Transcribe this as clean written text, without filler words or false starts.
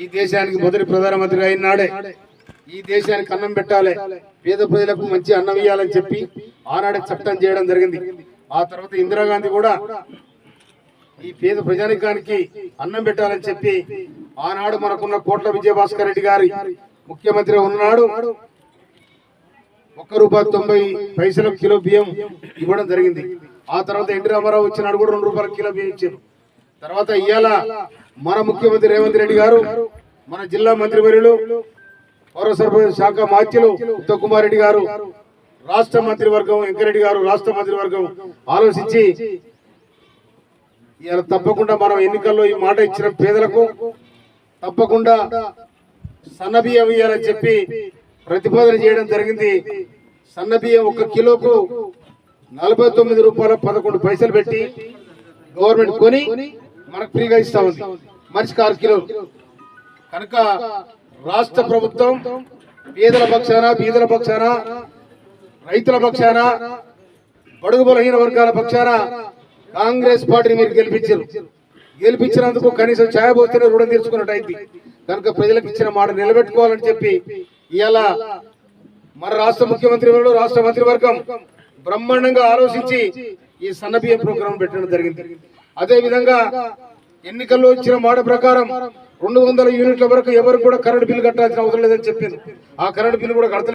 ఈ దేశానికి మొదటి ప్రధానమంత్రిగా అయినాడే ఈ దేశానికి అన్నం పెట్టాలి, పేద ప్రజలకు మంచి అన్నం ఇవ్వాలని చెప్పి ఆనాడే చట్టం చేయడం జరిగింది. ఆ తర్వాత ఇందిరాగాంధీ కూడా ఈ పేద ప్రజానికానికి అన్నం పెట్టాలని చెప్పి ఆనాడు మనకున్న కోట్ల విజయభాస్కర్ రెడ్డి గారి ముఖ్యమంత్రి ఉన్నాడు ₹1.90 కిలో బియ్యం ఇవ్వడం జరిగింది. ఆ తర్వాత ఎన్టీ రామారావు వచ్చినాడు కూడా ₹2 కిలో బియ్యం ఇచ్చారు. తర్వాత ఇవాళ మన ముఖ్యమంత్రి రేవంత్ రెడ్డి గారు, మన జిల్లా మంత్రివర్యులు పౌర సరఫరా శాఖ మాత్యులు ఉత్తమ్ కుమార్ రెడ్డి గారు, రాష్ట్ర మంత్రివర్గం వెంకరెడ్డి గారు, రాష్ట్ర మంత్రివర్గం ఆలోచించి ఇవాళ తప్పకుండా మనం ఎన్నికల్లో ఈ మాట ఇచ్చిన పేదలకు తప్పకుండా సన్నబియ్యం ఇవ్వాలని చెప్పి ప్రతిపాదన చేయడం జరిగింది. సన్నబియ్యం 1 కిలోకు ₹49.11 పెట్టి గవర్నమెంట్ కొని మనకు ఫ్రీగా ఇస్తా ఉంది, మనిషికి 6 కిలోలు. కనుక రాష్ట్ర ప్రభుత్వం పేదల పక్షాన, బీదల పక్షాన, రైతుల పక్షాన, బడుగు బలహీన వర్గాల పక్షాన కాంగ్రెస్ పార్టీని మీరు గెలిపించినందుకు కనీసం ఛాయబోతేనే రుణం తీర్చుకున్నట్టు అయింది. కనుక ప్రజలకు ఇచ్చిన మాట నిలబెట్టుకోవాలని చెప్పి ఇవాళ మన రాష్ట్ర ముఖ్యమంత్రి రాష్ట్ర మంత్రివర్గం బ్రహ్మాండంగా ఆలోచించి ఈ సన్నబియ్యం ప్రోగ్రాం పెట్టడం జరిగింది. అదే విధంగా ఎన్నికల్లో ఇచ్చిన మాట ప్రకారం 200 యూనిట్ల వరకు ఎవరు కూడా కరెంట్ బిల్లు కట్టాల్సిన అవసరం లేదని చెప్పింది. ఆ కరెంట్ బిల్లు కూడా కడతలేదు.